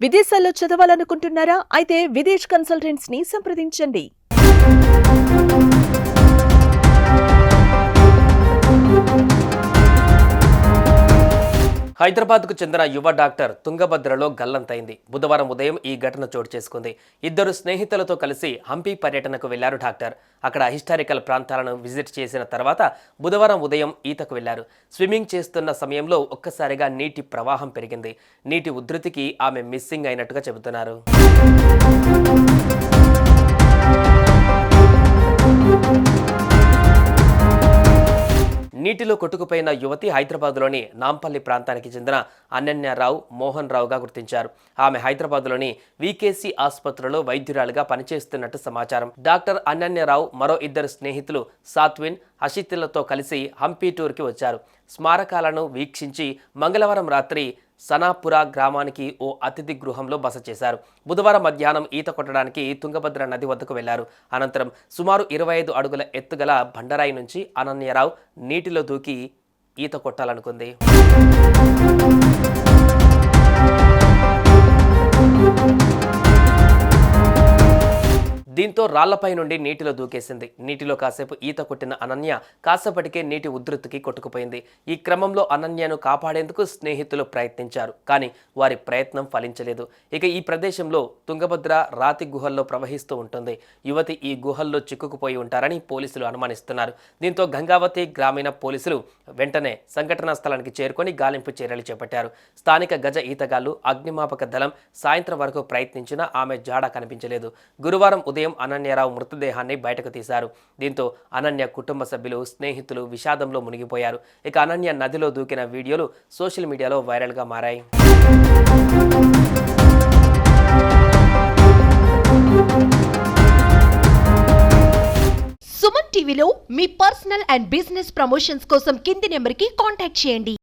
విదేశాల్లో చదవాలనుకుంటున్నారా? అయితే విదేశ్ కన్సల్టెంట్స్ ని సంప్రదించండి. హైదరాబాద్కు చెందిన యువ డాక్టర్ తుంగభద్రలో గల్లంతైంది. బుధవారం ఉదయం ఈ ఘటన చోటు చేసుకుంది. ఇద్దరు స్నేహితులతో కలిసి హంపి పర్యటనకు వెళ్లారు డాక్టర్. అక్కడ హిస్టారికల్ ప్రాంతాలను విజిట్ చేసిన తర్వాత బుధవారం ఉదయం ఈతకు వెళ్లారు. స్విమ్మింగ్ చేస్తున్న సమయంలో ఒక్కసారిగా నీటి ప్రవాహం పెరిగింది. నీటి ఉధృతికి ఆమె మిస్సింగ్ అయినట్టుగా చెబుతున్నారు. నీటిలో కొట్టుకుపోయిన యువతి హైదరాబాద్లోని నాంపల్లి ప్రాంతానికి చెందిన అనన్యరావు మోహన్ రావుగా గుర్తించారు. ఆమె హైదరాబాద్లోని వికేసి ఆసుపత్రిలో వైద్యురాలుగా పనిచేస్తున్నట్టు సమాచారం. డాక్టర్ అనన్యరావు మరో ఇద్దరు స్నేహితులు సాత్విన్, అషిత్లతో కలిసి హంపి టూర్కి వచ్చారు. స్మారకాలను వీక్షించి మంగళవారం రాత్రి సనాపుర గ్రామానికి ఓ అతిథి గృహంలో బస చేశారు. బుధవారం మధ్యాహ్నం ఈత కొట్టడానికి తుంగభద్ర నది వద్దకు వెళ్లారు. అనంతరం సుమారు 25 అడుగుల ఎత్తుగల బండరాయి నుంచి అనన్యరావు నీటిలో దూకి ఈత కొట్టాలనుకుంది. దీంతో రాళ్లపై నుండి నీటిలో దూకేసింది. నీటిలో కాసేపు ఈత కొట్టిన అనన్య కాసేపటికే నీటి ఉధృతికి కొట్టుకుపోయింది. ఈ క్రమంలో అనన్యను కాపాడేందుకు స్నేహితులు ప్రయత్నించారు. కానీ వారి ప్రయత్నం ఫలించలేదు. ఇక ఈ ప్రదేశంలో తుంగభద్ర రాతి గుహల్లో ప్రవహిస్తూ ఉంటుంది. యువతి ఈ గుహల్లో చిక్కుకుపోయి ఉంటారని పోలీసులు అనుమానిస్తున్నారు. దీంతో గంగావతి గ్రామీణ పోలీసులు వెంటనే సంఘటనా స్థలానికి చేరుకొని గాలింపు చర్యలు చేపట్టారు. స్థానిక గజ ఈతగాళ్లు, అగ్నిమాపక దళం సాయంత్రం వరకు ప్రయత్నించినా ఆమె జాడ కనిపించలేదు. గురువారం ఉదయం అనన్యరావు మృతదేహాన్ని బయటకు తీశారు. దీంతో అనన్య కుటుంబ సభ్యులు, స్నేహితులు విషాదంలో మునిగిపోయారు. ఇక అనన్య నదిలో దూకిన వీడియోలు సోషల్ మీడియాలో వైరల్గా మారాయి. సుమన్ టీవీలో మీ పర్సనల్ అండ్ బిజినెస్ ప్రమోషన్స్ కోసం కింది నెంబర్కి కాంటాక్ట్ చేయండి.